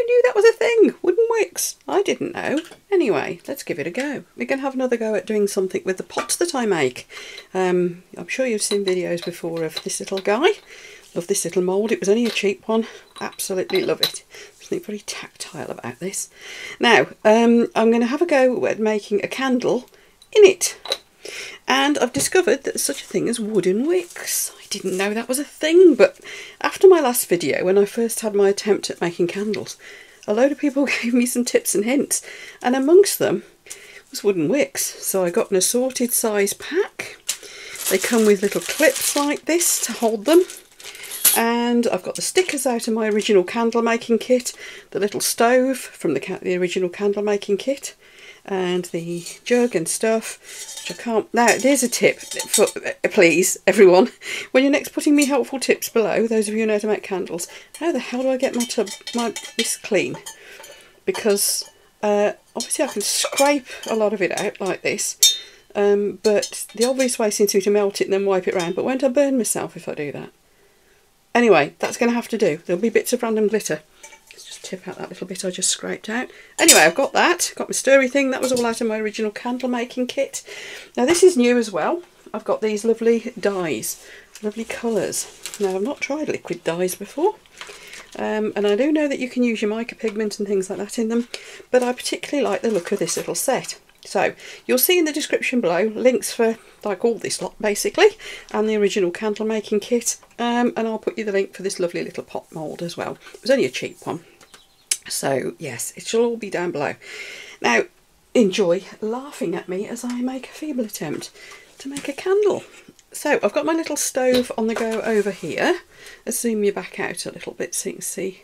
knew that was a thing? Wooden wicks. I didn't know. Anyway, let's give it a go. We're going to have another go at doing something with the pots that I make. I'm sure you've seen videos before of this little guy. Love this little mould. It was only a cheap one. Absolutely love it. There's something very tactile about this. Now, I'm going to have a go at making a candle in it. And I've discovered that there's such a thing as wooden wicks. I didn't know that was a thing, but after my last video, when I first had my attempt at making candles, a load of people gave me some tips and hints, and amongst them was wooden wicks. So I got an assorted size pack. They come with little clips like this to hold them. And I've got the stickers out of my original candle making kit, the little stove from the original candle making kit, and the jug and stuff, which I can't... Now, there's a tip, for, please, everyone. When you're next putting me helpful tips below, those of you who know how to make candles, how the hell do I get my tub, this clean? Because obviously I can scrape a lot of it out like this, but the obvious way seems to be to melt it and then wipe it around. But won't I burn myself if I do that? Anyway, that's going to have to do. There'll be bits of random glitter. Let's just tip out that little bit I just scraped out. Anyway, I've got that. Got my stirry thing. That was all out of my original candle making kit. Now this is new as well. I've got these lovely dyes, lovely colours. Now I've not tried liquid dyes before. And I do know that you can use your mica pigment and things like that in them. But I particularly like the look of this little set. So you'll see in the description below links for like all this lot basically, and the original candle making kit, and I'll put you the link for this lovely little pot mould as well. It was only a cheap one, so yes, it shall all be down below. Now enjoy laughing at me as I make a feeble attempt to make a candle. So I've got my little stove on the go over here. Let's zoom you back out a little bit so you can see.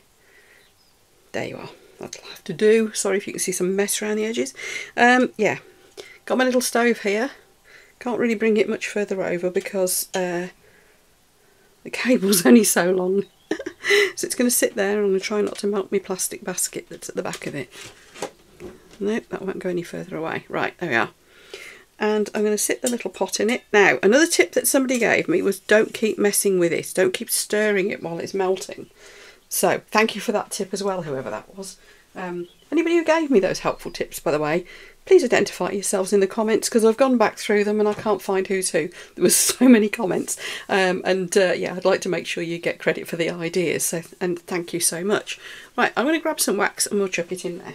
There you are. That'll have to do. Sorry if you can see some mess around the edges. Yeah, got my little stove here. Can't really bring it much further over because the cable's only so long. So it's going to sit there, and I'm going to try not to melt my plastic basket that's at the back of it. Nope, that won't go any further away. Right, there we are. And I'm going to sit the little pot in it. Now, another tip that somebody gave me was don't keep messing with it. Don't keep stirring it while it's melting. So, thank you for that tip as well, whoever that was. Anybody who gave me those helpful tips, by the way, please identify yourselves in the comments, because I've gone back through them and I can't find who's who. There was so many comments. Yeah, I'd like to make sure you get credit for the ideas, so, and thank you so much. Right, I'm going to grab some wax and we'll chuck it in there.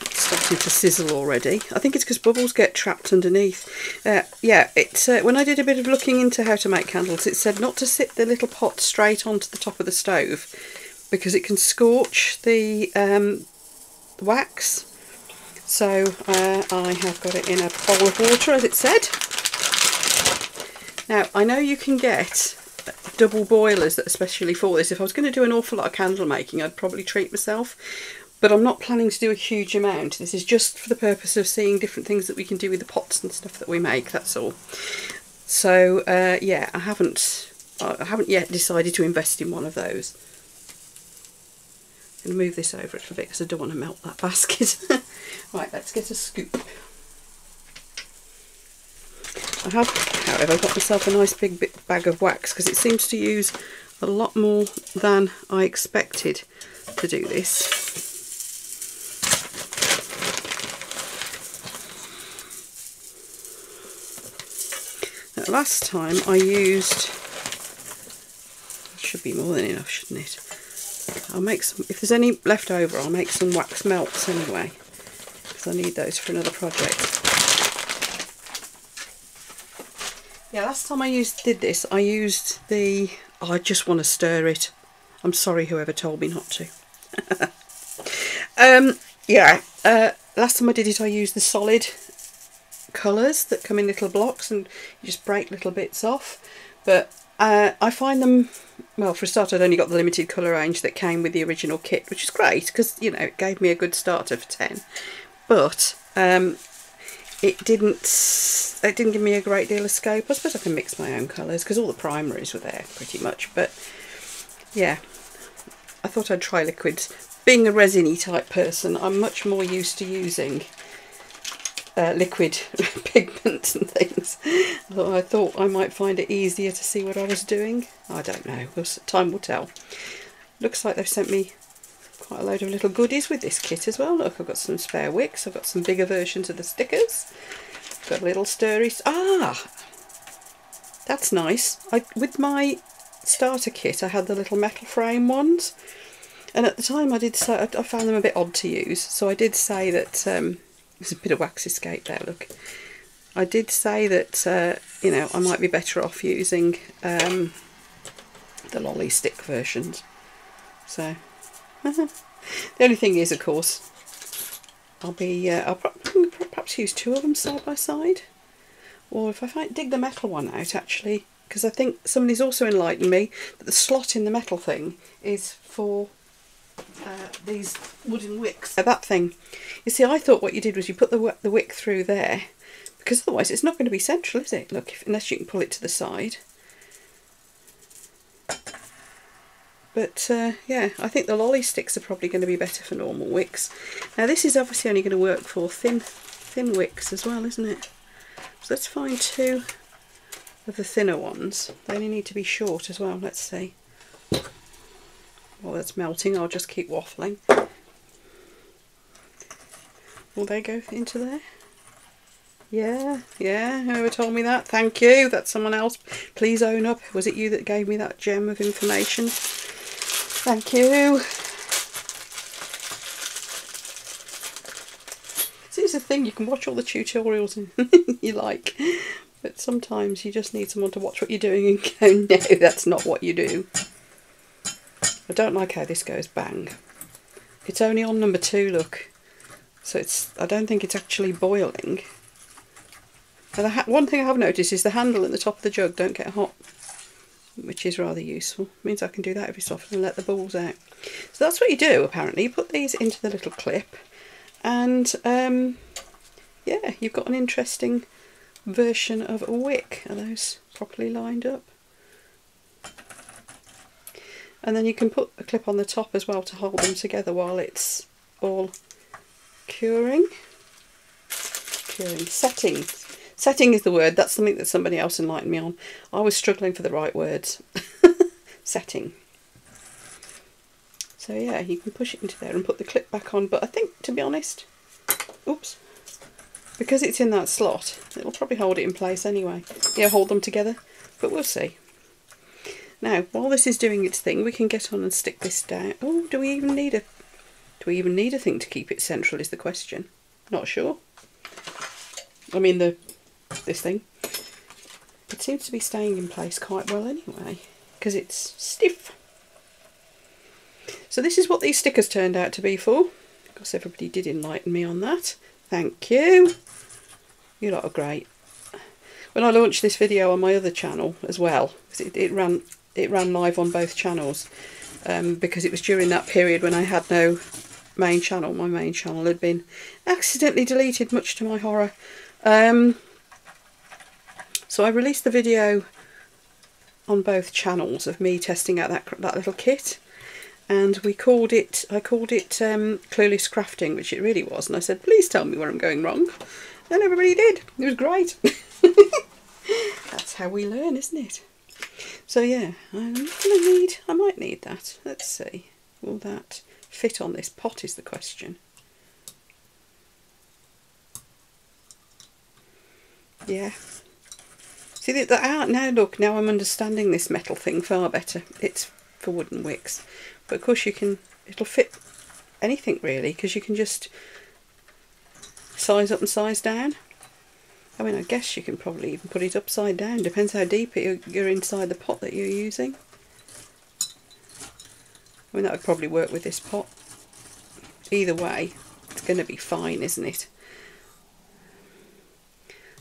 It's starting to sizzle already. I think it's because bubbles get trapped underneath. Yeah, it's when I did a bit of looking into how to make candles, it said not to sit the little pot straight onto the top of the stove because it can scorch the wax. So I have got it in a bowl of water, as it said. Now, I know you can get double boilers that are especially for this. If I was going to do an awful lot of candle making, I'd probably treat myself. But I'm not planning to do a huge amount. This is just for the purpose of seeing different things that we can do with the pots and stuff that we make, that's all. So, yeah, I haven't yet decided to invest in one of those. I'm going to move this over a little bit because I don't want to melt that basket. Right, let's get a scoop. I have, however, got myself a nice big bag of wax because it seems to use a lot more than I expected to do this. Now, last time I used, should be more than enough, shouldn't it? I'll make some, if there's any left over, I'll make some wax melts anyway, because I need those for another project. Yeah, last time I did this, I used the, oh, I just want to stir it. I'm sorry whoever told me not to. Yeah, last time I did it, I used the solid colours that come in little blocks and you just break little bits off. But I find them, well, for a start, I'd only got the limited colour range that came with the original kit, which is great because, you know, it gave me a good starter for 10. But it didn't give me a great deal of scope. I suppose I can mix my own colours because all the primaries were there pretty much. But yeah, I thought I'd try liquids. Being a resiny type person, I'm much more used to using liquid pigments and things. I thought I might find it easier to see what I was doing. I don't know. Time will tell. Looks like they've sent me quite a load of little goodies with this kit as well. Look, I've got some spare wicks, I've got some bigger versions of the stickers, got a little sturdy... Ah! That's nice. With my starter kit I had the little metal frame ones, and at the time I did say I found them a bit odd to use, so I did say that there's a bit of wax escape there, look. I did say that you know, I might be better off using the lolly stick versions. So the only thing is, of course, I'll perhaps use two of them side by side, or if I dig the metal one out actually, because I think somebody's also enlightened me that the slot in the metal thing is for these wooden wicks. That thing, you see, I thought what you did was you put the wick through there, because otherwise it's not going to be central, is it? Look, unless you can pull it to the side. But yeah, I think the lolly sticks are probably going to be better for normal wicks. Now this is obviously only going to work for thin wicks as well, isn't it? So let's find two of the thinner ones. They only need to be short as well. Let's see. While that's melting, I'll just keep waffling. Will they go into there? Yeah, whoever told me that, thank you. That's someone else. Please own up. Was it you that gave me that gem of information? Thank you. See, it's a thing, you can watch all the tutorials you like, but sometimes you just need someone to watch what you're doing and go, no, that's not what you do. I don't like how this goes bang. It's only on number 2, look. So I don't think it's actually boiling. And one thing I have noticed is the handle at the top of the jug don't get hot, which is rather useful. It means I can do that every so often and let the balls out. So that's what you do, apparently. You put these into the little clip, and yeah, you've got an interesting version of a wick. Are those properly lined up? And then you can put a clip on the top as well to hold them together while it's all curing. Setting. Setting is the word. That's something that somebody else enlightened me on. I was struggling for the right words. Setting. So yeah, you can push it into there and put the clip back on, but I think, to be honest, oops, because it's in that slot, it'll probably hold it in place anyway. Yeah, hold them together, but we'll see. Now, while this is doing its thing, we can get on and stick this down. Oh, do we even need a thing to keep it central is the question. Not sure. I mean, this thing. It seems to be staying in place quite well anyway, because it's stiff. So this is what these stickers turned out to be for. Of course, everybody did enlighten me on that. Thank you. You lot are great. When I launched this video on my other channel as well, it ran live on both channels, because it was during that period when I had no main channel. My main channel had been accidentally deleted, much to my horror. So I released the video on both channels of me testing out that little kit, and I called it Clueless Crafting, which it really was, and I said, please tell me where I'm going wrong, and everybody did. It was great. That's how we learn, isn't it? So yeah, I might need that. Let's see, will that fit on this pot is the question. Yeah. See that now? Look, now I'm understanding this metal thing far better. It's for wooden wicks, but of course it'll fit anything really, because you can just size up and size down. I mean, I guess you can probably even put it upside down. Depends how deep you're inside the pot that you're using. I mean, that would probably work with this pot. Either way, it's going to be fine, isn't it?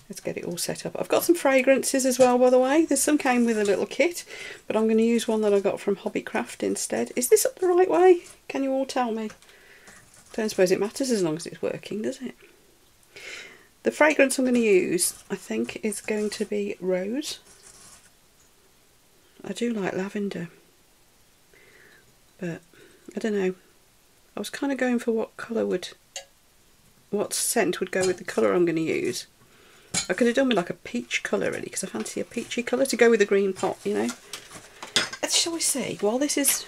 Let's get it all set up. I've got some fragrances as well, by the way. There's some came with a little kit, but I'm going to use one that I got from Hobbycraft instead. Is this up the right way? Can you all tell me? Don't suppose it matters as long as it's working, does it? The fragrance I'm going to use, I think, is going to be rose. I do like lavender, but I don't know. I was kind of going for what scent would go with the colour I'm going to use. I could have done with like a peach colour really, because I fancy a peachy colour to go with the green pot, you know. Shall we see? While this is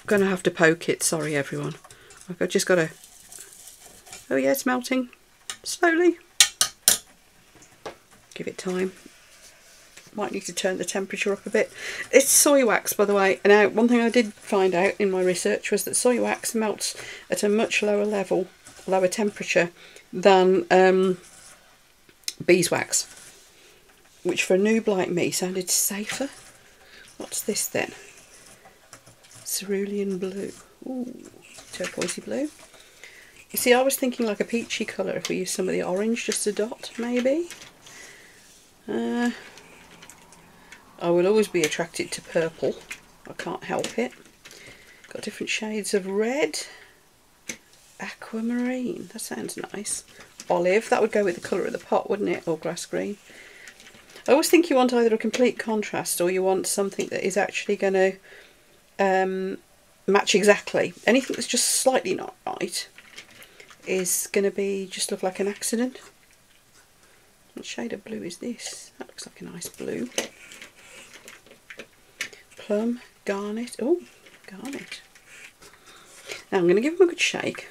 going to have to poke it. Sorry, everyone. I've just got to... Oh, yeah, it's melting. Slowly. Give it time. Might need to turn the temperature up a bit. It's soy wax, by the way. Now, one thing I did find out in my research was that soy wax melts at a much lower level, lower temperature than beeswax, which for a noob like me sounded safer. What's this then? Cerulean blue. Ooh, turquoisey blue. You see, I was thinking like a peachy colour if we use some of the orange, just a dot, maybe. I will always be attracted to purple. I can't help it. Got different shades of red. Aquamarine. That sounds nice. Olive. That would go with the colour of the pot, wouldn't it? Or grass green. I always think you want either a complete contrast or you want something that is actually going to match exactly. Anything that's just slightly not right is going to be just look like an accident. What shade of blue is this? That looks like a nice blue. Plum, garnet. Oh, garnet. Now I'm going to give them a good shake.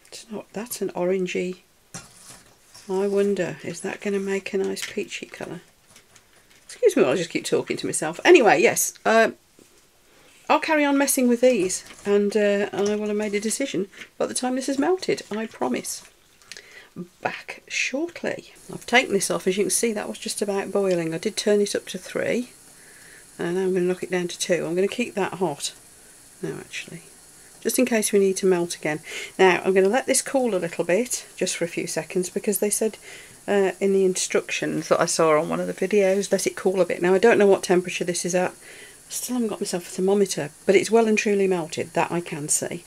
It's not, that's an orangey. I wonder, is that going to make a nice peachy colour? Excuse me, I'll just keep talking to myself. Anyway, yes, I'll carry on messing with these and I will have made a decision by the time this is melted, I promise. Back shortly. I've taken this off. As you can see, that was just about boiling. I did turn it up to 3 and now I'm going to knock it down to 2. I'm going to keep that hot. No, actually, just in case we need to melt again. Now I'm going to let this cool a little bit, just for a few seconds, because they said in the instructions that I saw on one of the videos, let it cool a bit. Now I don't know what temperature this is at. I still haven't got myself a thermometer, but it's well and truly melted, that I can see.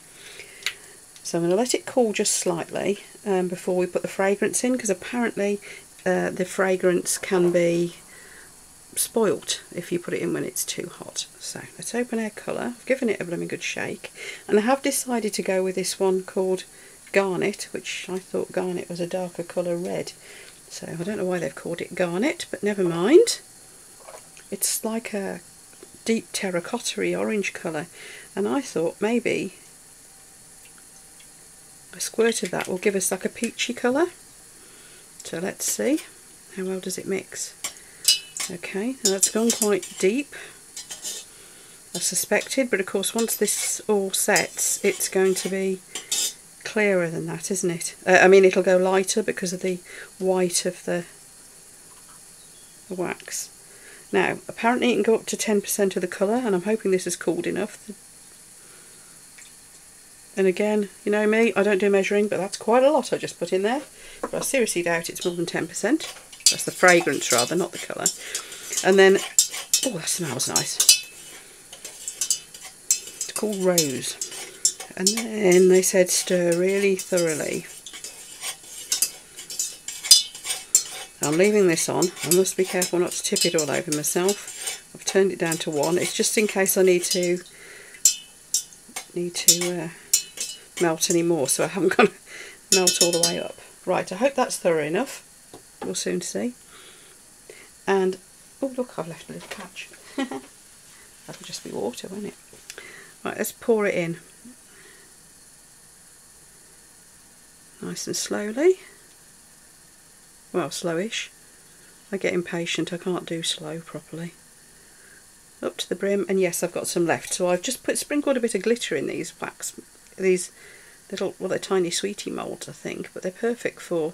So I'm going to let it cool just slightly before we put the fragrance in, because apparently the fragrance can be spoilt if you put it in when it's too hot. So let's open our colour. I've given it a blooming good shake, and I have decided to go with this one called Garnet, which I thought Garnet was a darker colour red. So I don't know why they've called it Garnet, but never mind. It's like a deep terracotta-y orange colour, and I thought maybe a squirt of that will give us like a peachy colour. So let's see, how well does it mix? Okay, now that's gone quite deep, I suspected, but of course once this all sets it's going to be clearer than that, isn't it? I mean, it'll go lighter because of the white of the wax. Now apparently it can go up to 10% of the colour, and I'm hoping this is cooled enough. And again, you know me, I don't do measuring, but that's quite a lot I just put in there. But I seriously doubt it's more than 10%. That's the fragrance rather, not the colour. And then, oh, that smells nice. It's called Rose. And then they said stir really thoroughly. I'm leaving this on. I must be careful not to tip it all over myself. I've turned it down to 1. It's just in case I need to melt any more, so I haven't got to melt all the way up. Right, I hope that's thorough enough. We'll soon see. And oh look, I've left a little patch. That'll just be water, won't it? Right, let's pour it in. Nice and slowly. Well, slowish. I get impatient, I can't do slow properly. Up to the brim, and yes, I've got some left. So I've just sprinkled a bit of glitter in these wax, these little, well, they're tiny sweetie moulds, I think, but they're perfect for,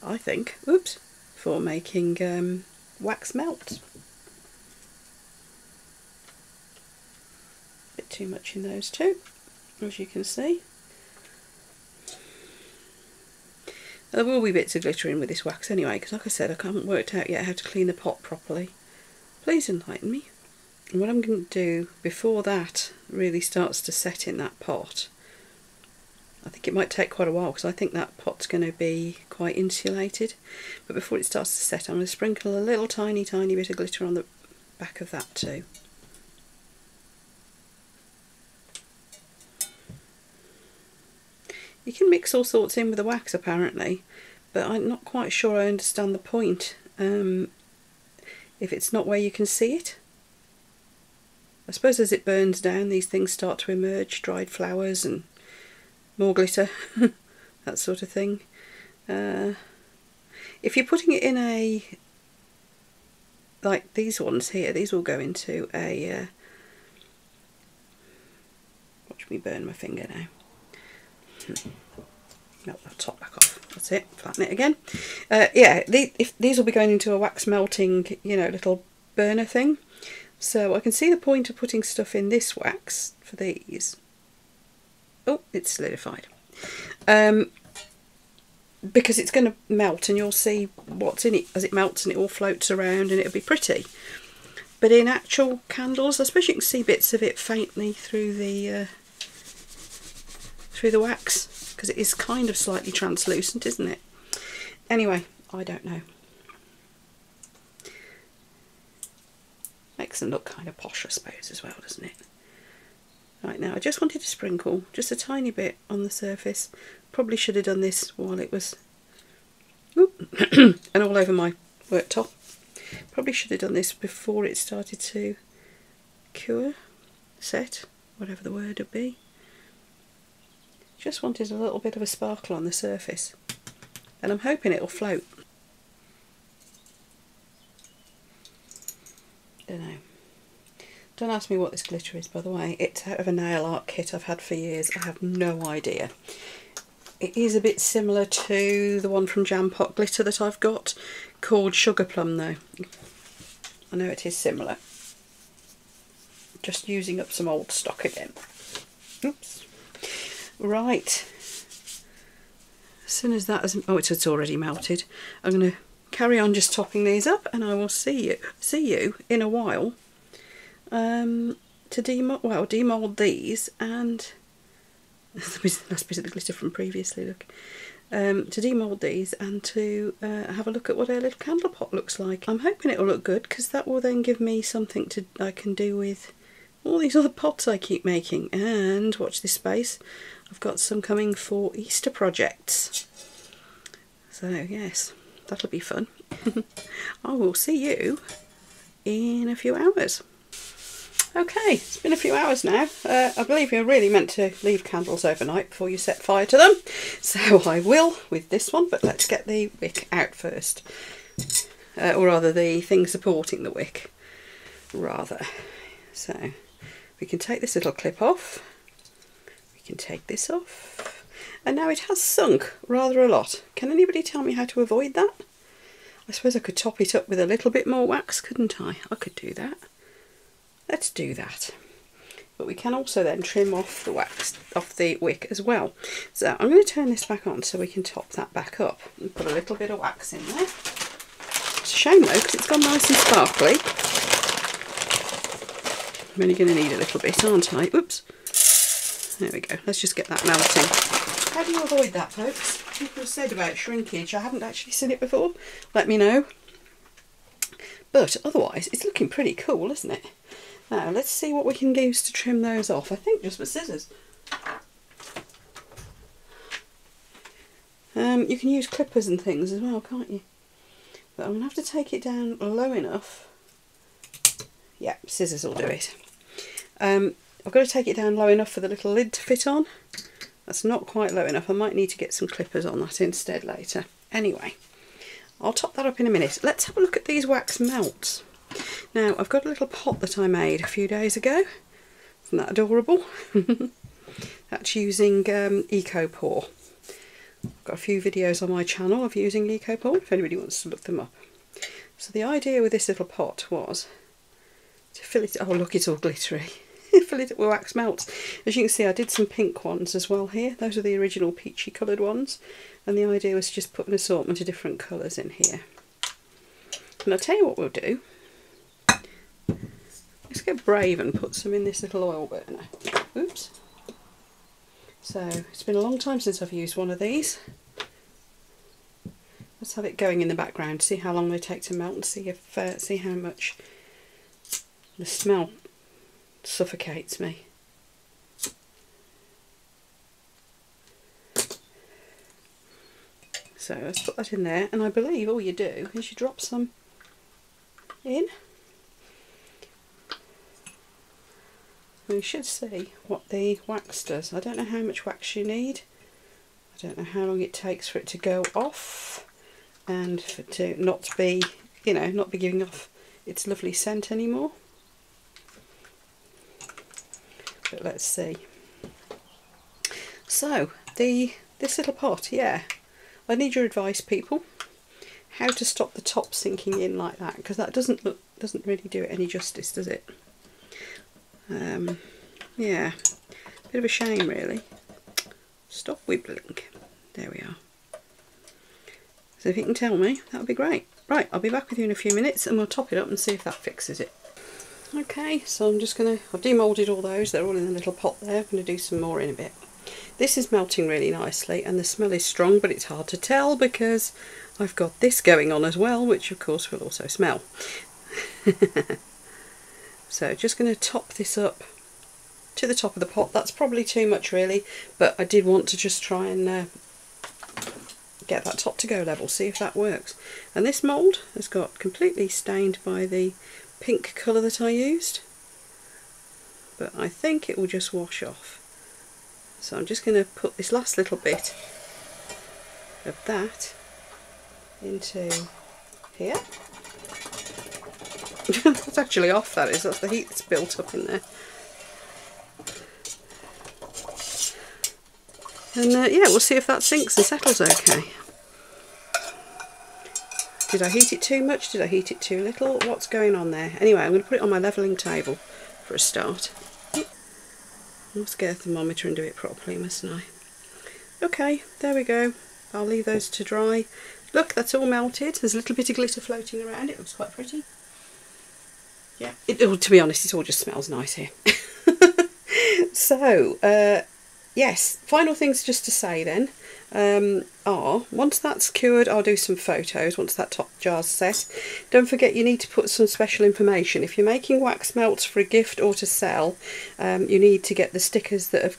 I think, oops, for making wax melt. A bit too much in those two, as you can see. There will be bits of glitter in with this wax anyway, because like I said, I haven't worked out yet how to clean the pot properly. Please enlighten me. And what I'm going to do before that really starts to set in that pot, I think it might take quite a while because I think that pot's going to be quite insulated, but before it starts to set I'm going to sprinkle a little tiny bit of glitter on the back of that too. You can mix all sorts in with the wax apparently, but I'm not quite sure I understand the point if it's not where you can see it. I suppose as it burns down, these things start to emerge, dried flowers and more glitter, that sort of thing. If you're putting it in a, like these ones here, these will go into a, watch me burn my finger now. Melt that top back off. That's it. Flatten it again. Yeah, these will be going into a wax melting, you know, little burner thing. So I can see the point of putting stuff in this wax for these. Oh, it's solidified. Because it's going to melt and you'll see what's in it as it melts and it all floats around and it'll be pretty. But in actual candles, I suppose you can see bits of it faintly through the wax. Because it is kind of slightly translucent, isn't it? Anyway, I don't know. Makes them look kind of posh, I suppose, as well, doesn't it? Right, now I just wanted to sprinkle just a tiny bit on the surface. Probably should have done this while it was and all over my worktop. Probably should have done this before it started to cure, set, whatever the word would be. Just wanted a little bit of a sparkle on the surface, and I'm hoping it'll float. Don't ask me what this glitter is, by the way. It's out of a nail art kit I've had for years. I have no idea. It is a bit similar to the one from Jam Pot Glitter that I've got, called Sugar Plum though. I know it is similar. Just using up some old stock again. Oops. Right, as soon as that has, oh, it's already melted. I'm going to carry on just topping these up, and I will see you in a while to demold these, and that's a bit of the glitter from previously. Look, to demold these and to have a look at what our little candle pot looks like. I'm hoping it'll look good because that will then give me something I can do with all these other pots I keep making. And watch this space. I've got some coming for Easter projects. So yes, that'll be fun. I will see you in a few hours. Okay, it's been a few hours now. I believe you're really meant to leave candles overnight before you set fire to them. So I will with this one, but let's get the wick out first. Or rather the thing supporting the wick, rather. So we can take this little clip off. Can take this off, and now it has sunk rather a lot. Can anybody tell me how to avoid that? I suppose I could top it up with a little bit more wax, couldn't I? I could do that. Let's do that. But we can also then trim off the wax off the wick as well. So I'm going to turn this back on so we can top that back up and put a little bit of wax in there. It's a shame though because it's gone nice and sparkly. I'm only going to need a little bit, aren't I? Oops. There we go, let's just get that melting. How do you avoid that, folks? People have said about shrinkage, I haven't actually seen it before. Let me know. But otherwise, it's looking pretty cool, isn't it? Now, let's see what we can use to trim those off. I think just with scissors. You can use clippers and things as well, can't you? But I'm going to have to take it down low enough. Yeah, scissors will do it. I've got to take it down low enough for the little lid to fit on. That's not quite low enough. I might need to get some clippers on that instead later. Anyway, I'll top that up in a minute. Let's have a look at these wax melts. Now, I've got a little pot that I made a few days ago. Isn't that adorable? That's using EcoPore. I've got a few videos on my channel of using EcoPore if anybody wants to look them up. So the idea with this little pot was to fill it. Oh look, it's all glittery. Fill it up with wax melts. As you can see, I did some pink ones as well here. Those are the original peachy coloured ones, and the idea was to just put an assortment of different colours in here. And I'll tell you what we'll do. Let's get brave and put some in this little oil burner. Oops. So it's been a long time since I've used one of these. Let's have it going in the background, see how long they take to melt, and see if see how much the smell suffocates me. So let's put that in there, and I believe all you do is you drop some in. So you should see what the wax does. I don't know how much wax you need. I don't know how long it takes for it to go off and for it to not be, you know, not be giving off its lovely scent anymore. But let's see. So this little pot, yeah, I need your advice, people. How to stop the top sinking in like that, because that doesn't really do it any justice, does it? Yeah, bit of a shame really. Stop wibbling. There we are. So if you can tell me, that would be great. Right, I'll be back with you in a few minutes and we'll top it up and see if that fixes it. Okay, so I'm just going to, I've demoulded all those, they're all in the little pot there. I'm going to do some more in a bit. This is melting really nicely and the smell is strong, but it's hard to tell because I've got this going on as well, which of course will also smell. So just going to top this up to the top of the pot. That's probably too much really, but I did want to just try and get that top to go level, see if that works. And this mould has got completely stained by the pink colour that I used, but I think it will just wash off. So I'm just going to put this last little bit of that into here. It's actually off, that is, that's the heat that's built up in there. And yeah, we'll see if that sinks and settles okay. Did I heat it too much? Did I heat it too little? What's going on there? Anyway, I'm going to put it on my levelling table for a start. I must get a thermometer and do it properly, mustn't I? Okay, there we go. I'll leave those to dry. Look, that's all melted. There's a little bit of glitter floating around. It looks quite pretty. Yeah, to be honest, it all just smells nice here. So, yes, final things just to say then are, once that's cured, I'll do some photos once that top jar's set. Don't forget you need to put some special information. If you're making wax melts for a gift or to sell, you need to get the stickers that have,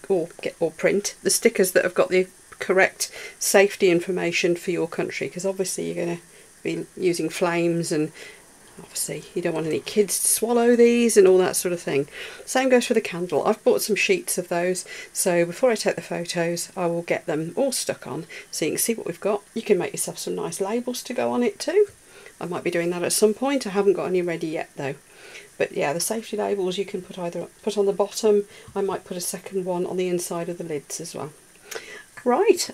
or print the stickers that have got the correct safety information for your country, because obviously you're going to be using flames and obviously you don't want any kids to swallow these and all that sort of thing. Same goes for the candle. I've bought some sheets of those, so before I take the photos I will get them all stuck on so you can see what we've got. You can make yourself some nice labels to go on it too. I might be doing that at some point. I haven't got any ready yet though. But yeah, the safety labels you can put on the bottom. I might put a second one on the inside of the lids as well. Right,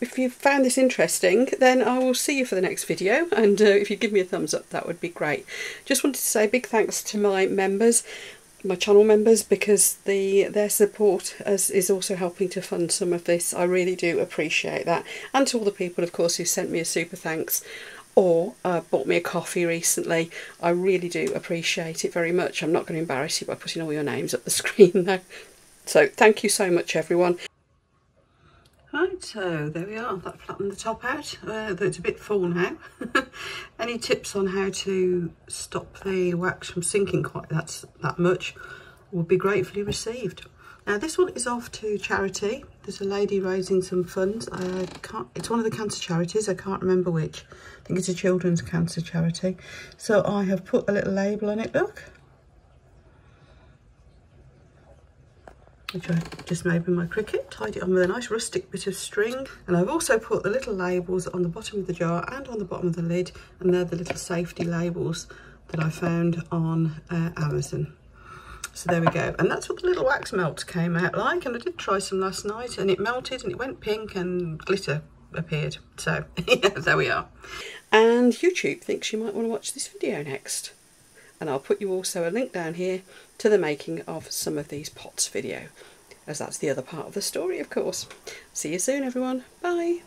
if you found this interesting, then I will see you for the next video, and if you give me a thumbs up, that would be great. Just wanted to say big thanks to my members, my channel members, because their support is also helping to fund some of this. I really do appreciate that. And to all the people, of course, who sent me a super thanks or bought me a coffee recently. I really do appreciate it very much. I'm not going to embarrass you by putting all your names up the screen now. So thank you so much, everyone. Right, so there we are. That flattened the top out. It's a bit full now. Any tips on how to stop the wax from sinking quite that much would be gratefully received. Now this one is off to charity. There's a lady raising some funds. It's one of the cancer charities. I can't remember which. I think it's a children's cancer charity. So I have put a little label on it. Look. Which I just made with my Cricut, tied it on with a nice rustic bit of string. And I've also put the little labels on the bottom of the jar and on the bottom of the lid, and they're the little safety labels that I found on Amazon. So there we go, and that's what the little wax melt came out like. And I did try some last night and it melted and it went pink and glitter appeared. So yeah, there we are. And YouTube thinks you might want to watch this video next. And I'll put you also a link down here to the making of some of these pots video, as that's the other part of the story, of course. See you soon, everyone. Bye.